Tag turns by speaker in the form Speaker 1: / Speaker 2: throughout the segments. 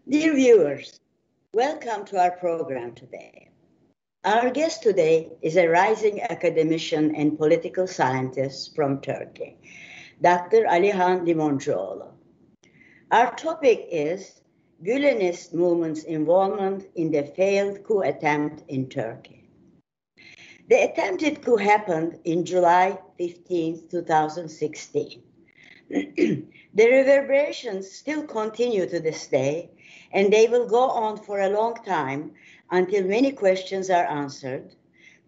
Speaker 1: Dear viewers, welcome to our program today. Our guest today is a rising academician and political scientist from Turkey, Dr. Alihan Limoncuoglu. Our topic is Gulenist movement's involvement in the failed coup attempt in Turkey. The attempted coup happened in July 15, 2016. The reverberations still continue to this day, and they will go on for a long time until many questions are answered,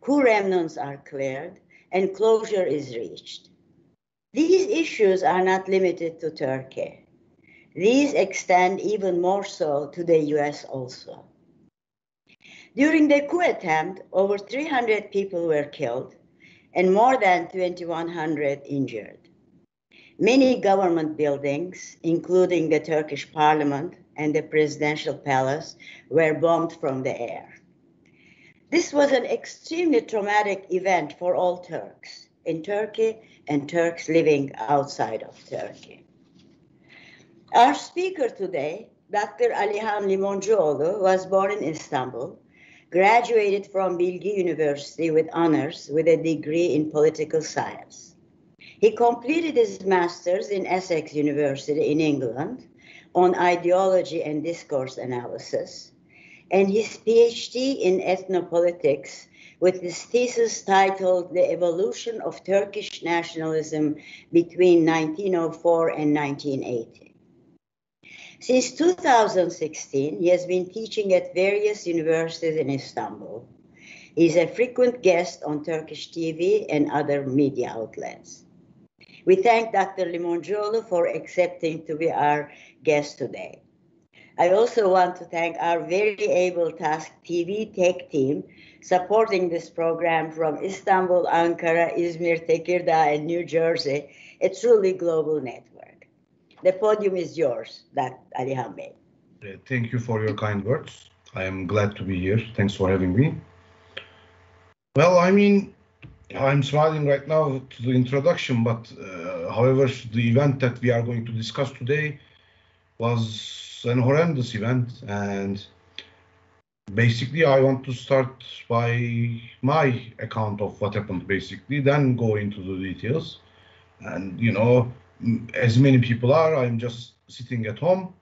Speaker 1: coup remnants are cleared, and closure is reached. These issues are not limited to Turkey. These extend even more so to the US also. During the coup attempt, over 300 people were killed and more than 2,100 injured. Many government buildings, including the Turkish parliament and the presidential palace, were bombed from the air. This was an extremely traumatic event for all Turks in Turkey and Turks living outside of Turkey. Our speaker today, Dr. Alihan Limoncuoglu, was born in Istanbul, graduated from Bilgi University with honors with a degree in political science. He completed his master's in Essex University in England on ideology and discourse analysis, and his PhD in ethnopolitics with his thesis titled The Evolution of Turkish Nationalism Between 1904 and 1980. Since 2016, he has been teaching at various universities in Istanbul. He is a frequent guest on Turkish TV and other media outlets. We thank Dr. Limoncuoglu for accepting to be our guest today. I also want to thank our very able TASCTV tech team supporting this program from Istanbul, Ankara, Izmir, Tekirdağ, and New Jersey, a truly global network. The podium is yours, Dr. Alihan Bey.
Speaker 2: Thank you for your kind words. I am glad to be here. Thanks for having me. Well, I'm smiling right now to the introduction, but however, the event that we are going to discuss today was an horrendous event, and basically I want to start by my account of what happened, basically, then go into the details. And as many people are, I'm just sitting at home,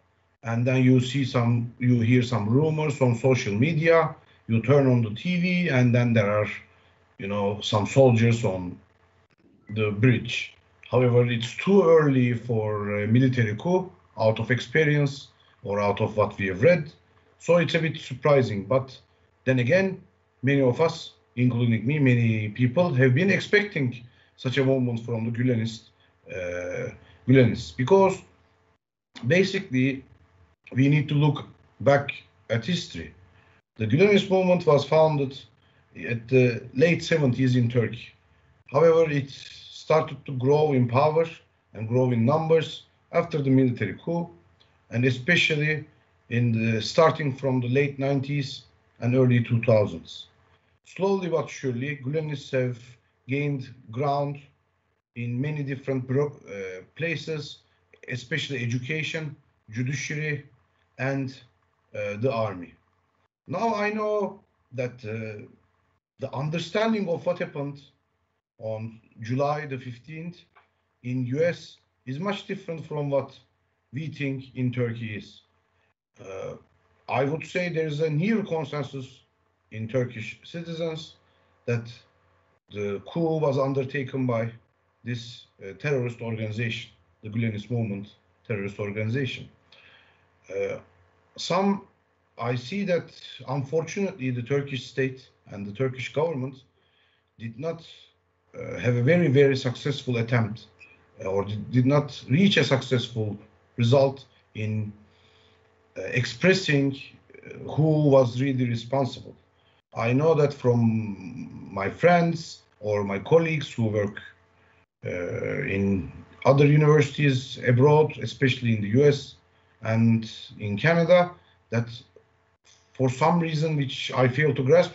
Speaker 2: and then you hear some rumors on social media, you turn on the TV, and then there are some soldiers on the bridge. However, it's too early for a military coup out of experience or out of what we have read. So it's a bit surprising. But then again, many of us, including me, many people have been expecting such a moment from the Gulenists, because basically we need to look back at history. The Gulenist movement was founded at the late 70s in Turkey. However, it started to grow in power and grow in numbers after the military coup, and especially starting from the late 90s and early 2000s. Slowly but surely, Gulenists have gained ground in many different places, especially education, judiciary, and the army. Now I know that the understanding of what happened on July the 15th in US is much different from what we think in Turkey is. I would say there is a near consensus in Turkish citizens that the coup was undertaken by this terrorist organization, the Gulenist movement terrorist organization. I see that unfortunately the Turkish state and the Turkish government did not have a very, very successful attempt or did not reach a successful result in expressing who was really responsible. I know that from my friends or my colleagues who work in other universities abroad, especially in the US and in Canada, that for some reason which I fail to grasp,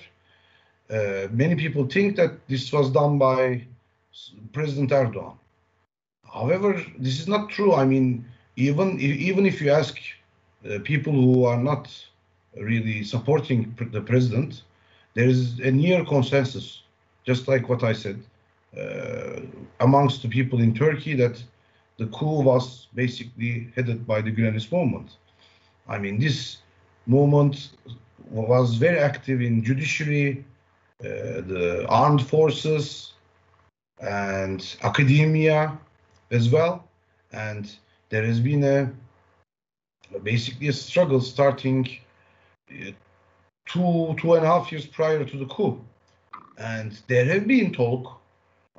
Speaker 2: many people think that this was done by President Erdogan. However, this is not true. I mean, even if you ask people who are not really supporting the president, there is a near consensus, just like what I said, amongst the people in Turkey, that the coup was basically headed by the Gulenist movement. I mean, this movement was very active in judiciary, the armed forces, and academia as well. And there has been basically a struggle starting 2.5 years prior to the coup. And there have been talk,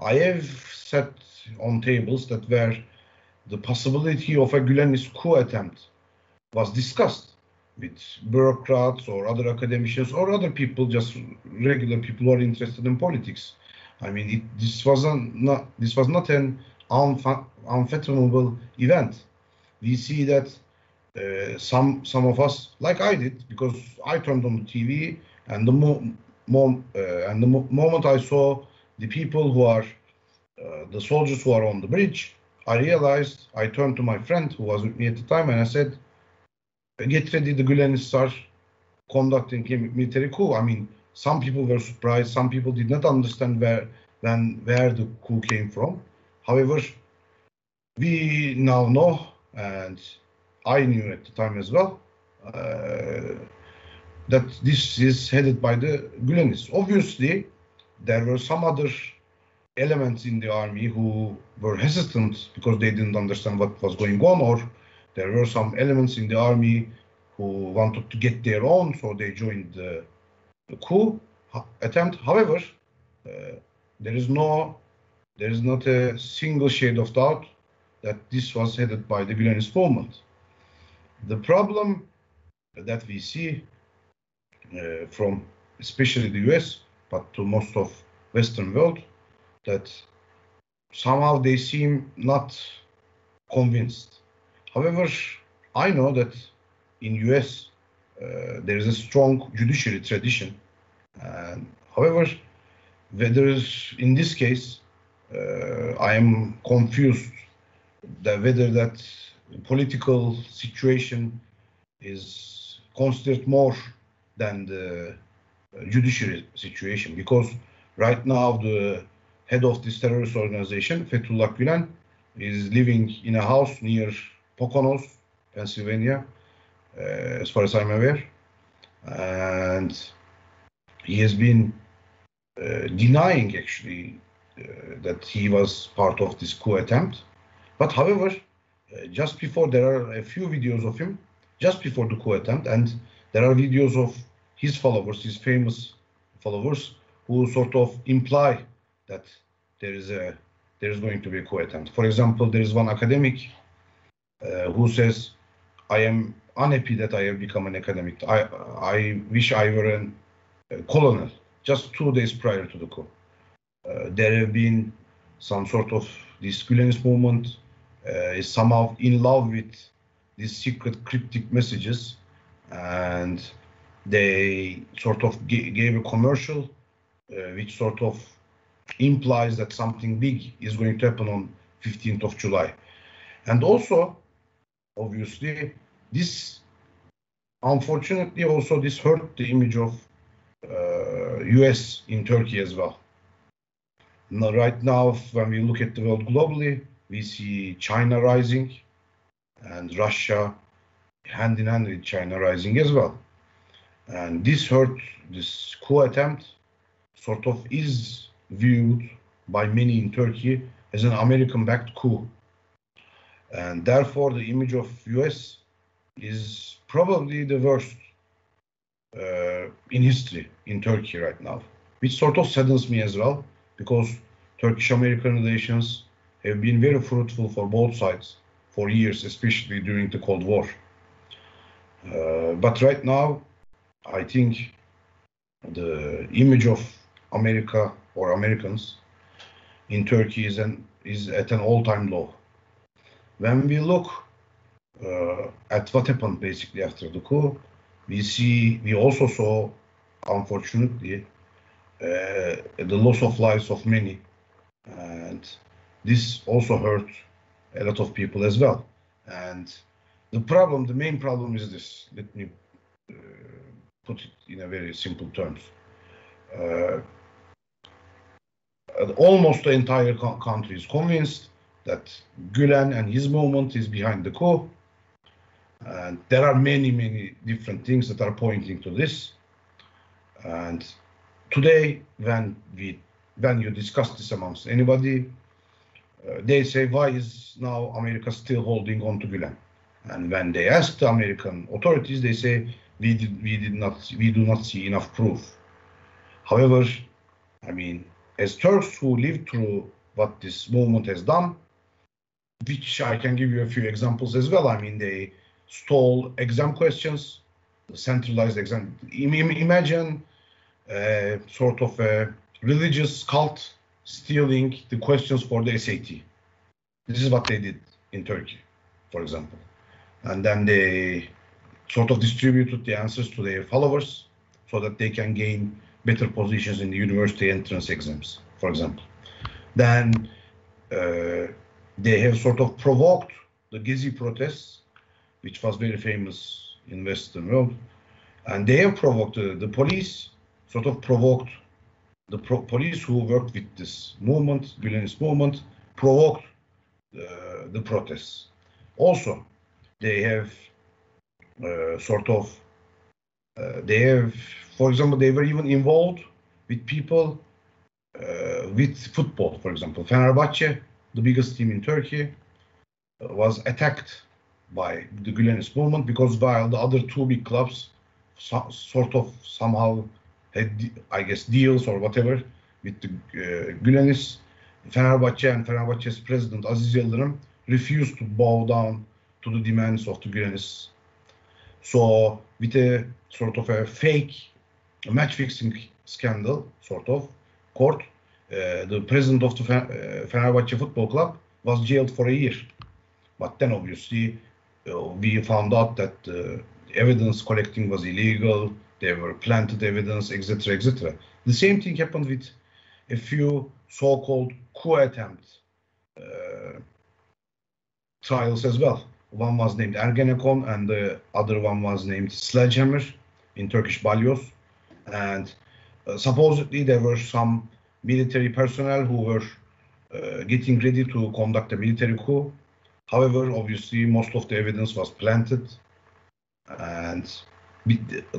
Speaker 2: I have sat on tables that where the possibility of a Gulenist coup attempt was discussed with bureaucrats or other academicians or other people, just regular people who are interested in politics. I mean, this was not an unfathomable event. We see that some of us, like I did, because I turned on the TV, and the moment I saw the people who are the soldiers who are on the bridge, I realized, I turned to my friend who was with me at the time, and I said, "Get ready, the Gulenists are conducting a military coup." I mean, some people were surprised, some people did not understand where the coup came from. However, we now know, and I knew at the time as well, that this is headed by the Gulenists. Obviously, there were some other elements in the army who were hesitant because they didn't understand what was going on, or there were some elements in the army who wanted to get their own, so they joined the coup attempt. However, there is not a single shade of doubt that this was headed by the Gulenist movement. The problem that we see from especially the US, but to most of Western world, that somehow they seem not convinced. However, I know that in US there is a strong judiciary tradition. However, whether in this case, I am confused whether that political situation is considered more than the judiciary situation, because right now the head of this terrorist organization, Fethullah Gülen, is living in a house near Poconos, Pennsylvania, as far as I'm aware, and he has been denying actually that he was part of this coup attempt. But however, just before, there are a few videos of him just before the coup attempt, and there are videos of his followers, his famous followers, who sort of imply that there is going to be a coup attempt. For example, there is one academic who says, "I am unhappy that I have become an academic. I wish I were a colonel," just 2 days prior to the coup. There have been some sort of this Gulenist movement is somehow in love with these secret cryptic messages, and they sort of gave a commercial which sort of implies that something big is going to happen on 15th of July. And also, obviously, this, unfortunately, also this hurt the image of US in Turkey as well. Now, right now, when we look at the world globally, we see China rising and Russia hand in hand with China rising as well. And this coup attempt sort of is viewed by many in Turkey as an American-backed coup. And therefore, the image of US is probably the worst in history in Turkey right now, which sort of saddens me as well, because Turkish-American relations have been very fruitful for both sides for years, especially during the Cold War. But right now, I think the image of America or Americans in Turkey is at an all-time low. When we look at what happened basically after the coup, we also saw, unfortunately, the loss of lives of many, and this also hurt a lot of people as well. And the main problem is this. Let me put it in a very simple terms. Almost the entire country is convinced that Gülen and his movement is behind the coup. And there are many different things that are pointing to this. And today, when you discuss this amongst anybody, they say, why is now America still holding on to Gülen? And when they ask the American authorities, they say, we do not see enough proof. However, I mean, as Turks who lived through what this movement has done, which I can give you a few examples as well. I mean, they stole exam questions, the centralized exam. Imagine sort of a religious cult stealing the questions for the SAT. This is what they did in Turkey, for example. And then they sort of distributed the answers to their followers so that they can gain better positions in the university entrance exams, for example. Then they have sort of provoked the Gezi protests, which was very famous in Western world. And they have provoked the police, sort of provoked the police who worked with this movement, Gulenist movement, provoked the protests. Also, they have for example, they were even involved with people with football, for example. Fenerbahçe, the biggest team in Turkey, was attacked by the Gulenist movement because while the other two big clubs somehow had, I guess, deals or whatever with the Gülenists, Fenerbahçe and Fenerbahçe's president Aziz Yıldırım refused to bow down to the demands of the Gülenists. So, with a sort of a fake match-fixing scandal, sort of, court, the president of the Fenerbahçe Football Club was jailed for a year. But then, obviously, we found out that evidence collecting was illegal, there were planted evidence, etc., etc. The same thing happened with a few so-called coup attempt trials as well. One was named Ergenekon and the other one was named Sledgehammer in Turkish Balyoz. And supposedly there were some military personnel who were getting ready to conduct a military coup. However, obviously, most of the evidence was planted. And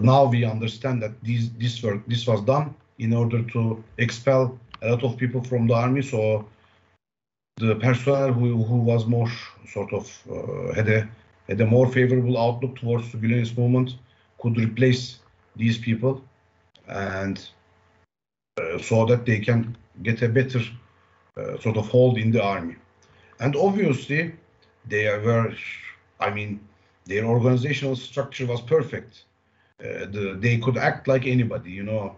Speaker 2: now we understand that this was done in order to expel a lot of people from the army. So the personnel who was more sort of had a more favorable outlook towards the Gulenist movement could replace these people, and so that they can get a better sort of hold in the army. And obviously, their organizational structure was perfect. They could act like anybody, you know.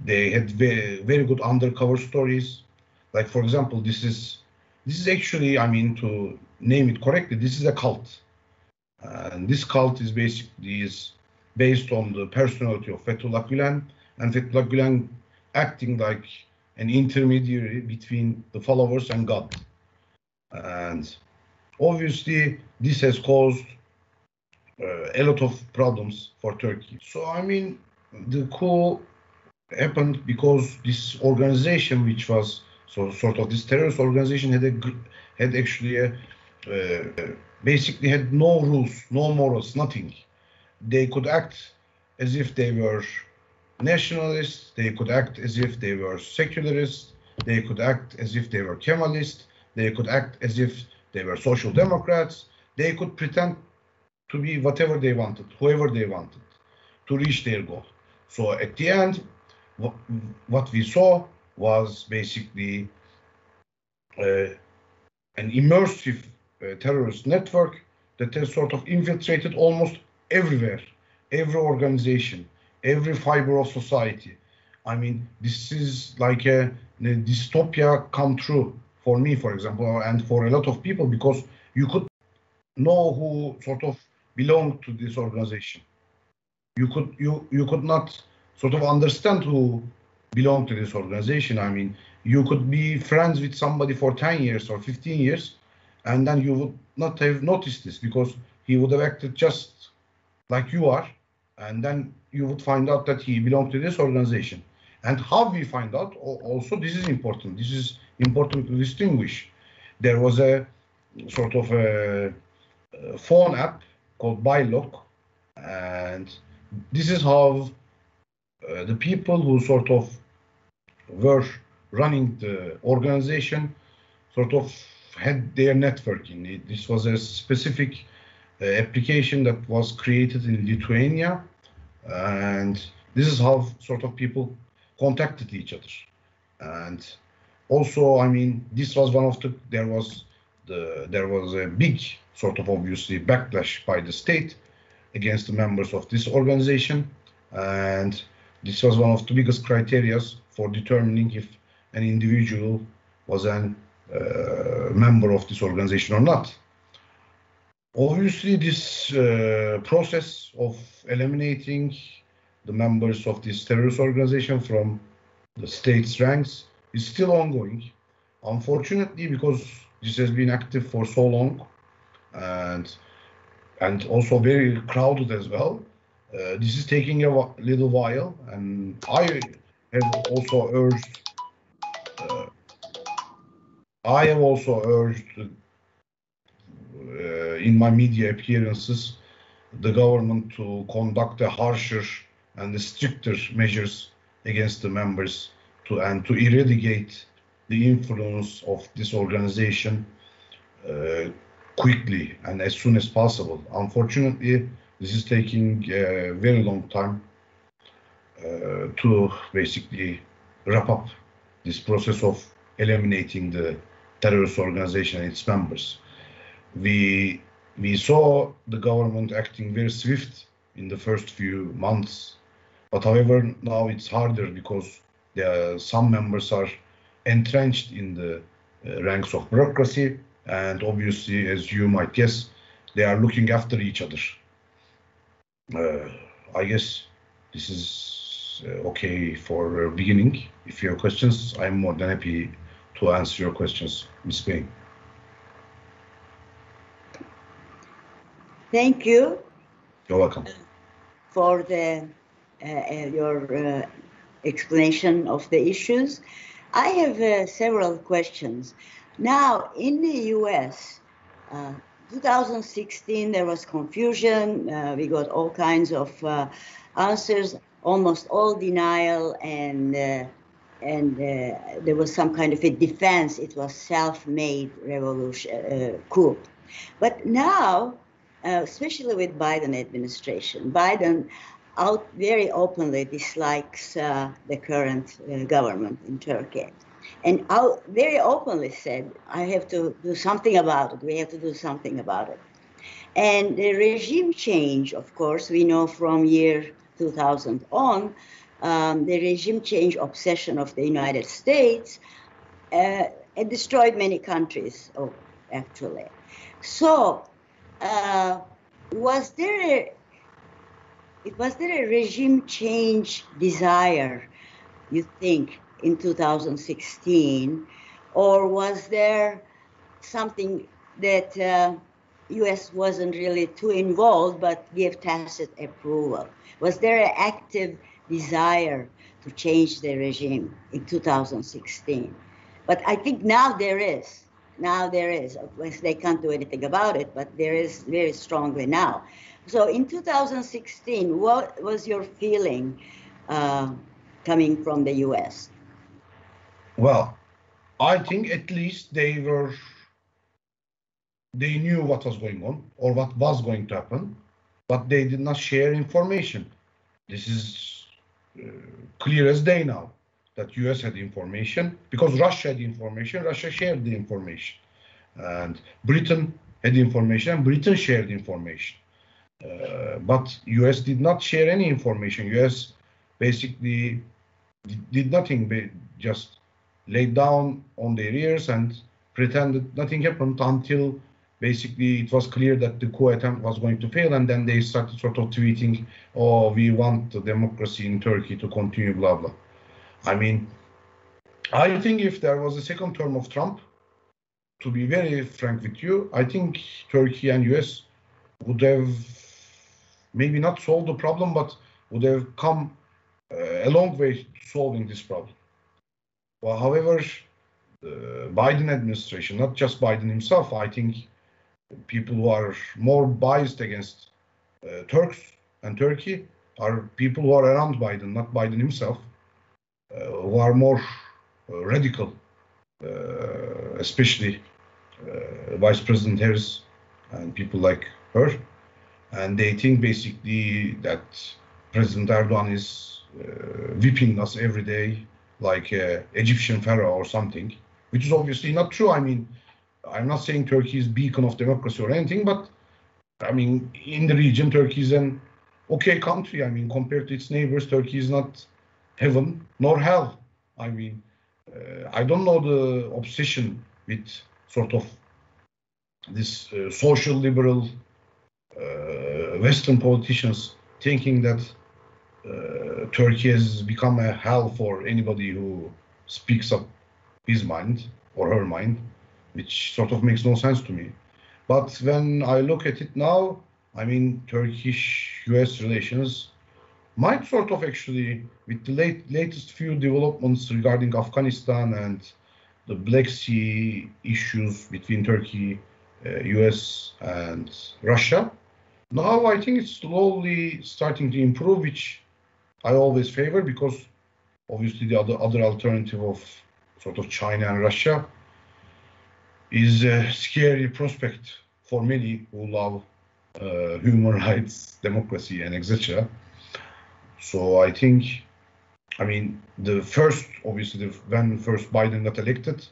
Speaker 2: They had very good undercover stories. Like, for example, this is actually, I mean, to name it correctly, this is a cult. And this cult is basically based on the personality of Fethullah Gülen, and Fethullah Gülen acting like an intermediary between the followers and God. And obviously, this has caused a lot of problems for Turkey. So, I mean, the coup happened because this organization, which was sort of this terrorist organization, had actually basically had no rules, no morals, nothing. They could act as if they were nationalists, they could act as if they were secularists, they could act as if they were Kemalists, they could act as if they were social democrats, they could pretend to be whatever they wanted, whoever they wanted, to reach their goal. So at the end, what we saw was basically an immersive terrorist network that has sort of infiltrated almost everywhere, every organization, every fiber of society. I mean, this is like a dystopia come true for me, for example, and for a lot of people, because you could know who sort of belonged to this organization. You could not sort of understand who belonged to this organization. I mean, you could be friends with somebody for 10 years or 15 years, and then you would not have noticed this because he would have acted just like you are, and then you would find out that he belonged to this organization. And how we find out, also this is important. This is important to distinguish. There was a sort of a phone app called Bylock, and this is how the people who sort of were running the organization sort of had their networking. This was a specific application that was created in Lithuania, and this is how sort of people contacted each other. And also, I mean, this was one of the there was a big sort of obviously backlash by the state against the members of this organization, and this was one of the biggest criteria for determining if an individual was a member of this organization or not. Obviously, this process of eliminating the members of this terrorist organization from the state's ranks is still ongoing. Unfortunately, because this has been active for so long and also very crowded as well, this is taking a little while, and I have also urged in my media appearances the government to conduct a harsher and stricter measures against the members to eradicate the influence of this organization quickly and as soon as possible. Unfortunately, this is taking a very long time to basically wrap up this process of eliminating the terrorist organization and its members. We saw the government acting very swift in the first few months, but however now it's harder because some members are entrenched in the ranks of bureaucracy, and obviously, as you might guess, they are looking after each other. I guess this is okay for beginning. If you have questions, I'm more than happy to answer your questions, Ms. Bain.
Speaker 1: Thank you.
Speaker 2: You're welcome.
Speaker 1: For your explanation of the issues. I have several questions. Now, in the US, 2016, there was confusion. We got all kinds of answers, almost all denial, and there was some kind of a defense. It was self-made revolution, coup. But now, especially with Biden administration, Biden out very openly dislikes the current government in Turkey, and out very openly said, I have to do something about it. We have to do something about it. And the regime change, of course, we know from year 2000 on, the regime change obsession of the United States it destroyed many countries, actually. So was there a regime change desire, you think, in 2016, or was there something that U.S. wasn't really too involved but gave tacit approval? Was there an active desire to change the regime in 2016? But I think now there is. Now there is. Of course, they can't do anything about it, but there is very strongly now. So in 2016, what was your feeling coming from the U.S.?
Speaker 2: Well, I think at least they knew what was going on or what was going to happen, but they did not share information. This is clear as day now that U.S. had information because Russia had information. Russia shared the information, and Britain had information, and Britain shared information. But U.S. did not share any information. U.S. basically did nothing, just laid down on their ears and pretended nothing happened until basically it was clear that the coup attempt was going to fail, and then they started sort of tweeting, oh, we want the democracy in Turkey to continue, blah, blah. I mean, I think if there was a second term of Trump, to be very frank with you, I think Turkey and US would have maybe not solved the problem, but would have come a long way to solving this problem. Well, however, the Biden administration, not just Biden himself, I think people who are more biased against Turks and Turkey are people who are around Biden, not Biden himself, who are more radical, especially Vice President Harris and people like her. And they think basically that President Erdogan is whipping us every day like an Egyptian pharaoh or something, which is obviously not true. I mean, I'm not saying Turkey is beacon of democracy or anything, but I mean, in the region, Turkey is an okay country. I mean, compared to its neighbors, Turkey is not heaven nor hell. I mean, I don't know the obsession with sort of this social liberal Western politicians thinking that Turkey has become a hell for anybody who speaks up his mind or her mind, which sort of makes no sense to me. But when I look at it now, I mean, Turkish-US relations might sort of actually, with the latest few developments regarding Afghanistan and the Black Sea issues between Turkey, US and Russia, now I think it's slowly starting to improve, which I always favor, because obviously the other alternative of sort of China and Russia is a scary prospect for many who love human rights, democracy, and etc. So I think, I mean, when first Biden got elected,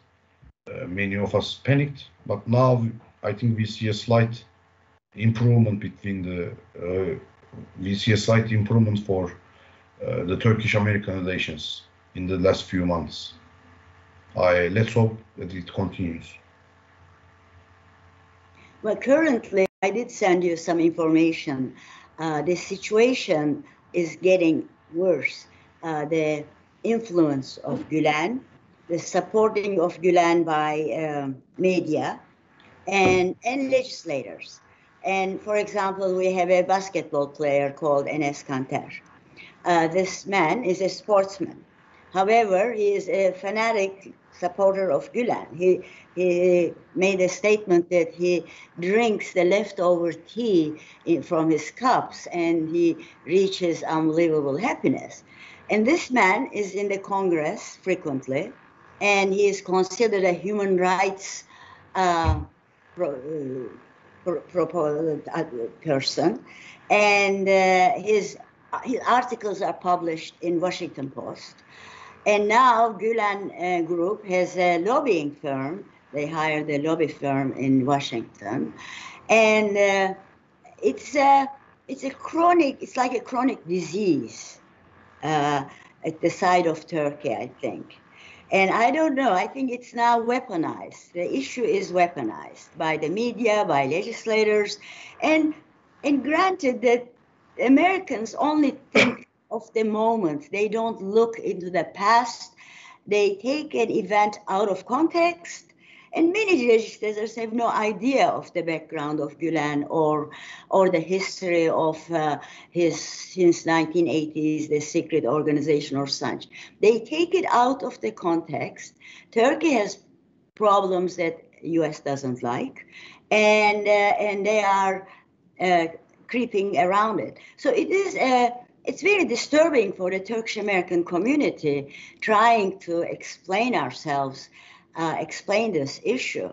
Speaker 2: many of us panicked, but now I think we see a slight improvement for the Turkish-American relations in the last few months. Let's hope that it continues.
Speaker 1: Well, currently, I did send you some information. The situation is getting worse. The influence of Gülen, the supporting of Gülen by media and legislators. And for example, we have a basketball player called ENES KANTER. This man is a sportsman. However, he is a fanatic supporter of Gülen. He made a statement that he drinks the leftover tea from his cups and he reaches unbelievable happiness. And this man is in the Congress frequently, and he is considered a human rights person. And his articles are published in Washington Post. And now Gülen Group has a lobbying firm. They hired a lobby firm in Washington, and it's like a chronic disease at the side of Turkey, I think. And I don't know, I think it's now weaponized. The issue is weaponized by the media, by legislators, and granted that Americans only think of the moment. They don't look into the past. They take an event out of context, and many legislators have no idea of the background of Gülen or the history of his since 1980s, the secret organization or such. They take it out of the context. Turkey has problems that U.S. doesn't like, and they are creeping around it. So it's very disturbing for the Turkish-American community trying to explain ourselves, explain this issue.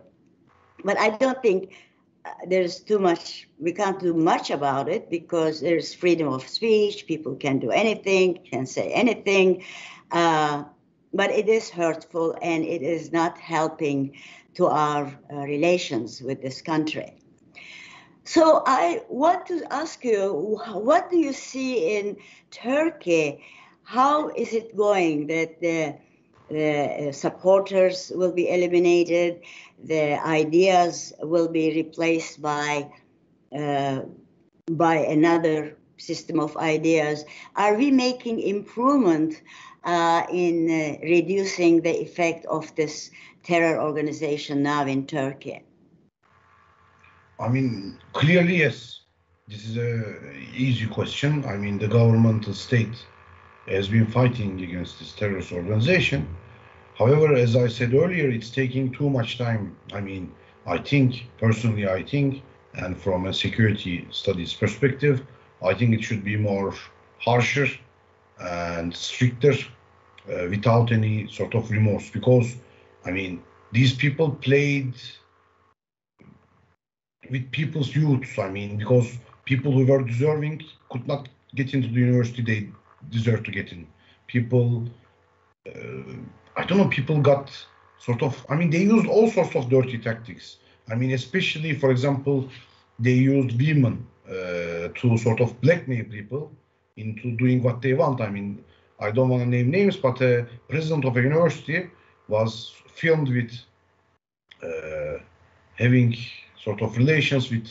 Speaker 1: But I don't think there's too much, we can't do much about it because there's freedom of speech, people can do anything, can say anything, but it is hurtful and it is not helping to our relations with this country. So I want to ask you, what do you see in Turkey? How is it going that the supporters will be eliminated, the ideas will be replaced by another system of ideas? Are we making improvement in reducing the effect of this terror organization now in Turkey?
Speaker 2: I mean, clearly, yes. This is an easy question. I mean, the government, the state, has been fighting against this terrorist organization. However, as I said earlier, it's taking too much time. I mean, personally, and from a security studies perspective, I think it should be more harsher and stricter without any sort of remorse. Because, I mean, these people played with people's youths. I mean, because people who were deserving could not get into the university they deserve to get in. People, I don't know, people got sort of, I mean, they used all sorts of dirty tactics. I mean, especially, for example, they used women to sort of blackmail people into doing what they want. I mean, I don't want to name names, but a president of a university was filmed with having sort of relations with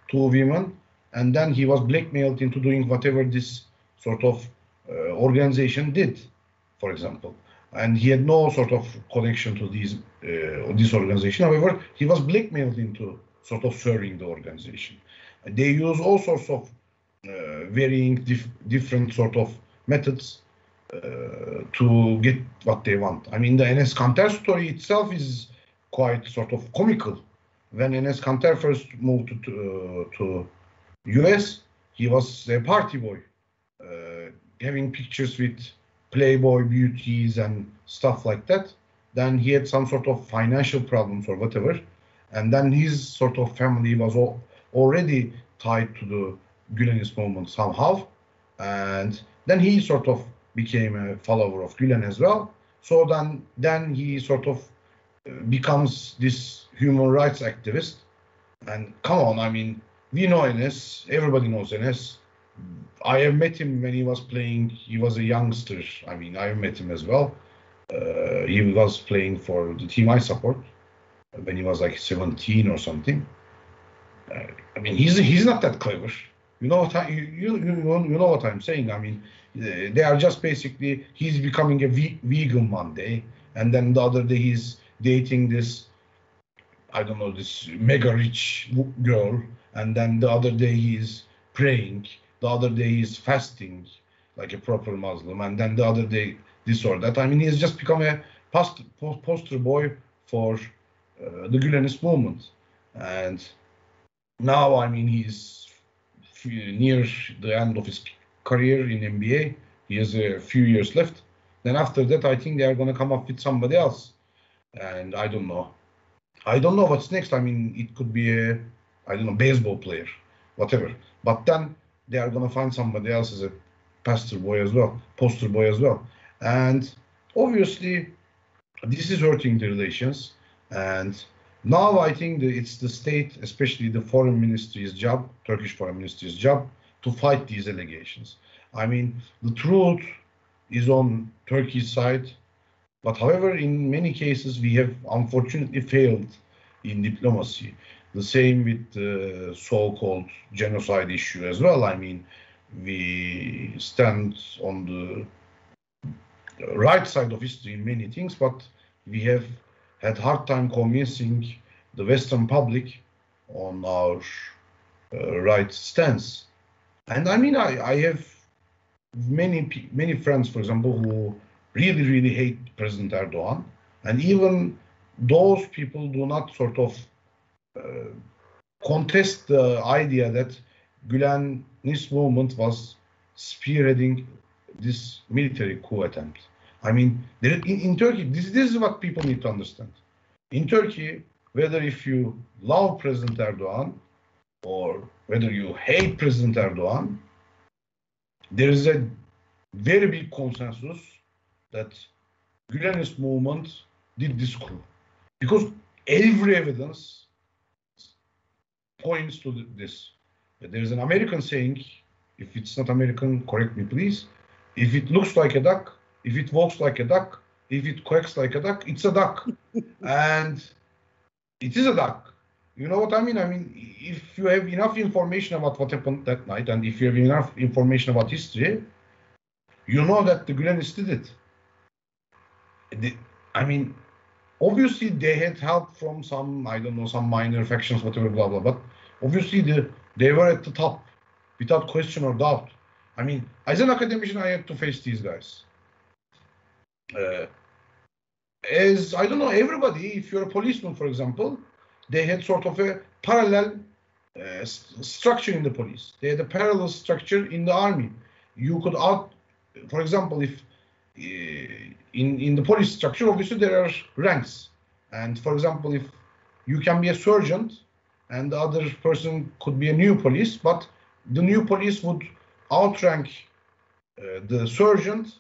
Speaker 2: two women, and then he was blackmailed into doing whatever this sort of organization did, for example. And he had no sort of connection to this organization. However, he was blackmailed into sort of serving the organization. They use all sorts of varying different sort of methods to get what they want. I mean, the ENES KANTER story itself is quite sort of comical. When ENES KANTER first moved to US, he was a party boy, having pictures with Playboy beauties and stuff like that. Then he had some sort of financial problems or whatever, and then his sort of family was already tied to the Gulenist movement somehow, and then he sort of became a follower of Gulen as well. So then he sort of becomes this human rights activist. And come on, I mean, we know ENES, everybody knows ENES. I have met him when he was a youngster. I mean, I have met him as well. He was playing for the team I support when he was like 17 or something. I mean, he's not that clever. You know what you know what I'm saying. I mean, they are just basically, he's becoming a vegan one day, and then the other day he's dating this, I don't know, this mega rich girl, and then the other day he's praying, the other day he's fasting like a proper Muslim, and then the other day this or that. I mean, he's just become a poster boy for the Gulenist movement. And now, I mean, he's near the end of his career in NBA. He has a few years left. Then after that, I think they are going to come up with somebody else. And I don't know. I don't know what's next. I mean, it could be a, I don't know, baseball player, whatever. But then they are going to find somebody else as a poster boy as well. And obviously, this is hurting the relations. And now I think that it's the state, especially the foreign ministry's job, Turkish foreign ministry's job, to fight these allegations. I mean, the truth is on Turkey's side. But however, in many cases, we have unfortunately failed in diplomacy. The same with the so-called genocide issue as well. I mean, we stand on the right side of history in many things, but we have had hard time convincing the Western public on our right stance. And I mean, I have many friends, for example, who really hate President Erdogan, and even those people do not sort of contest the idea that Gulenist movement was spearheading this military coup attempt. I mean, in Turkey, this is what people need to understand. In Turkey, whether if you love President Erdogan or whether you hate President Erdogan, there is a very big consensus that Gulenist movement did this coup, because every evidence points to this. There's an American saying, if it's not American, correct me please, if it looks like a duck, if it walks like a duck, if it quacks like a duck, it's a duck. And it is a duck. You know what I mean? I mean, if you have enough information about what happened that night, and if you have enough information about history, you know that the Gulenists did it. I mean, obviously they had help from some, I don't know, some minor factions, whatever, blah, blah, but obviously they were at the top without question or doubt. I mean, as an academician, I had to face these guys. As, I don't know, everybody, if you're a policeman, for example, they had sort of a parallel structure in the police. They had a parallel structure in the army. You could for example, if in the police structure, obviously there are ranks. And for example, if you can be a sergeant and the other person could be a new police, but the new police would outrank the sergeant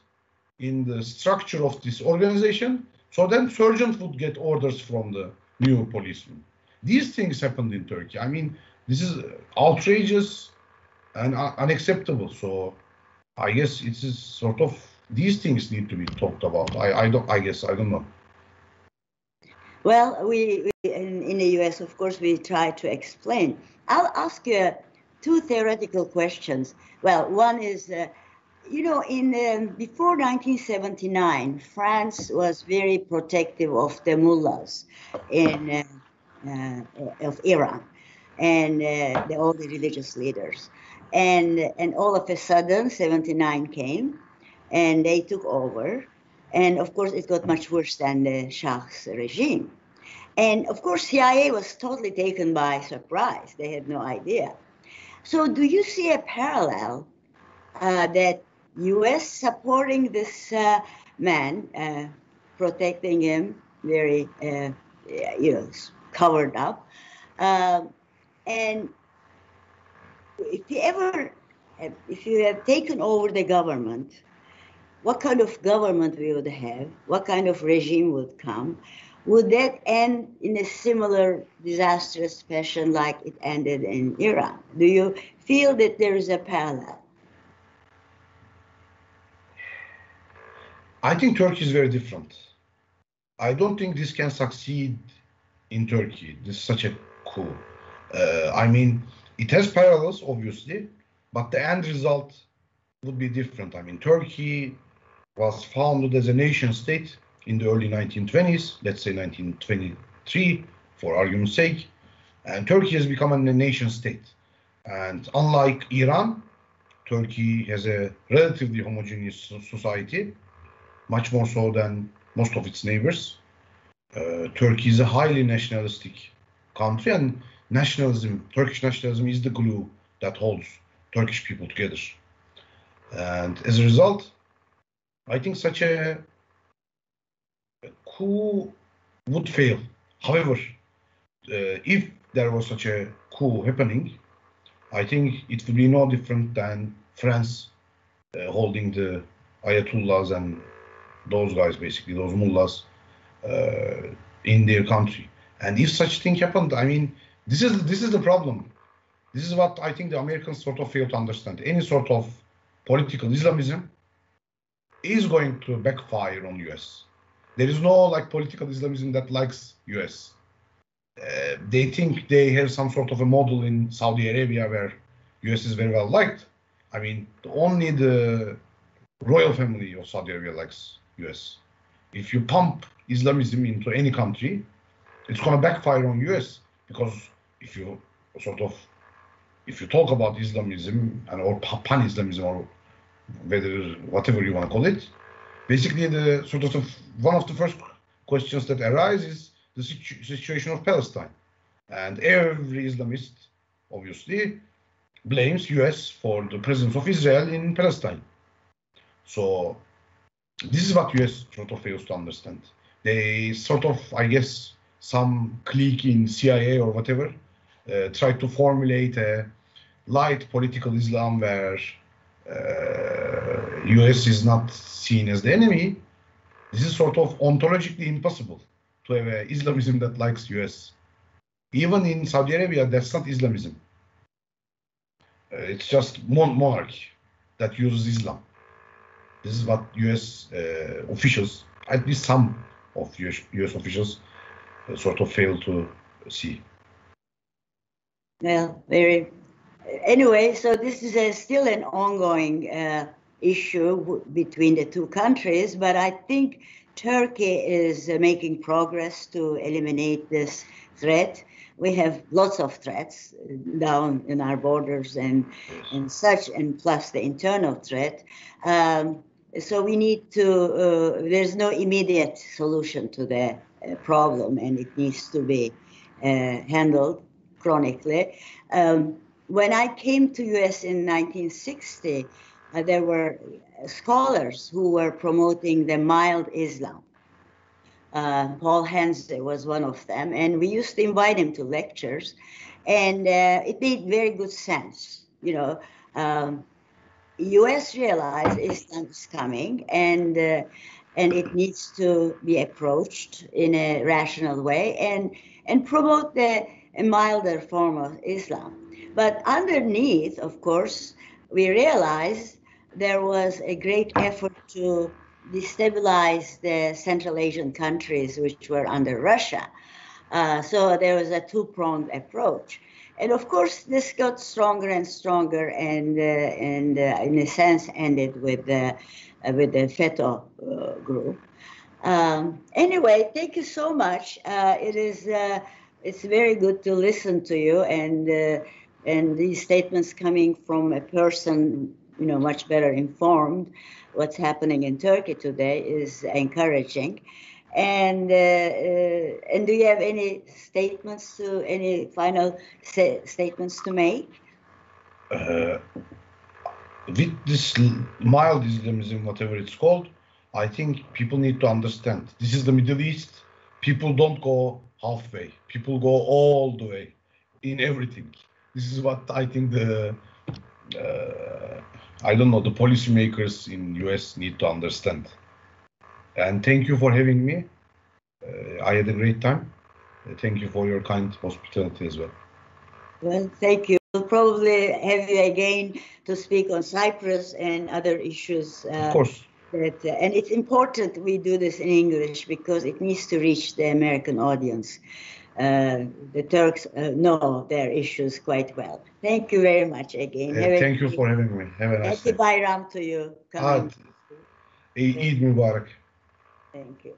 Speaker 2: in the structure of this organization. So then sergeant would get orders from the new policeman. These things happened in Turkey. I mean, this is outrageous and unacceptable. So I guess it is sort of, these things need to be talked about. I don't know.
Speaker 1: Well, we in the US, of course, we try to explain. I'll ask you two theoretical questions. Well, one is, you know, before 1979, France was very protective of the mullahs of Iran and all the religious leaders. And all of a sudden, 79 came, and they took over. And of course, it got much worse than the Shah's regime. And of course, CIA was totally taken by surprise. They had no idea. So do you see a parallel that U.S. supporting this man, protecting him, very, covered up, and if you have taken over the government, what kind of government we would have? What kind of regime would come? Would that end in a similar disastrous fashion like it ended in Iran? Do you feel that there is a parallel?
Speaker 2: I think Turkey is very different. I don't think this can succeed in Turkey. This is such a coup. I mean, it has parallels, obviously, but the end result would be different. I mean, Turkey was founded as a nation state in the early 1920s, let's say 1923, for argument's sake, and Turkey has become a nation state. And unlike Iran, Turkey has a relatively homogeneous society, much more so than most of its neighbors. Turkey is a highly nationalistic country, and Turkish nationalism is the glue that holds Turkish people together. And as a result, I think such a coup would fail. However, if there was such a coup happening, I think it would be no different than France holding the Ayatollahs and those guys, basically, those mullahs in their country. And if such thing happened, I mean, this is the problem. This is what I think the Americans sort of fail to understand. Any sort of political Islamism is going to backfire on US. There is no political Islamism that likes US. They think they have some sort of a model in Saudi Arabia where US is very well liked. I mean, only the royal family of Saudi Arabia likes US. If you pump Islamism into any country, it's going to backfire on US, because if you talk about Islamism or pan-Islamism or whatever you want to call it, basically one of the first questions that arise is the situation of Palestine. And every Islamist obviously blames US for the presence of Israel in Palestine. So this is what US sort of fails to understand. They sort of, I guess, some clique in CIA or whatever, try to formulate a light political Islam where US is not seen as the enemy. This is sort of ontologically impossible to have an Islamism that likes US. Even in Saudi Arabia, that's not Islamism. It's just monarchy that uses Islam. This is what US officials, at least some of US officials, sort of fail to see.
Speaker 1: Well, anyway, so this is still an ongoing issue between the two countries, but I think Turkey is making progress to eliminate this threat. We have lots of threats down in our borders and such, and plus the internal threat. So we need to, there's no immediate solution to the problem, and it needs to be handled chronically. When I came to US in 1960, there were scholars who were promoting the mild Islam. Paul Henze was one of them, and we used to invite him to lectures, and it made very good sense. You know, U.S. realized Islam is coming, and it needs to be approached in a rational way, and promote a milder form of Islam. But underneath, of course, we realized there was a great effort to destabilize the Central Asian countries which were under Russia. So there was a two-pronged approach. And of course, this got stronger and stronger, and in a sense ended with the FETÖ group. Anyway, thank you so much. It's very good to listen to you, and these statements coming from a person, you know, much better informed. What's happening in Turkey today is encouraging. And do you have any statements any final statements to make?
Speaker 2: With this mild Islamism, whatever it's called, I think people need to understand. This is the Middle East. People don't go halfway. People go all the way in everything. This is what I think the policymakers in US need to understand. And thank you for having me. I had a great time. Thank you for your kind hospitality as well.
Speaker 1: Well, thank you. We'll probably have you again to speak on Cyprus and other issues.
Speaker 2: Of course.
Speaker 1: And it's important we do this in English because it needs to reach the American audience. The Turks know their issues quite well. Thank you very much again.
Speaker 2: Thank you for having me. Have a nice day.
Speaker 1: Happy Bayram to you.
Speaker 2: Eid Mubarak.
Speaker 1: Thank you.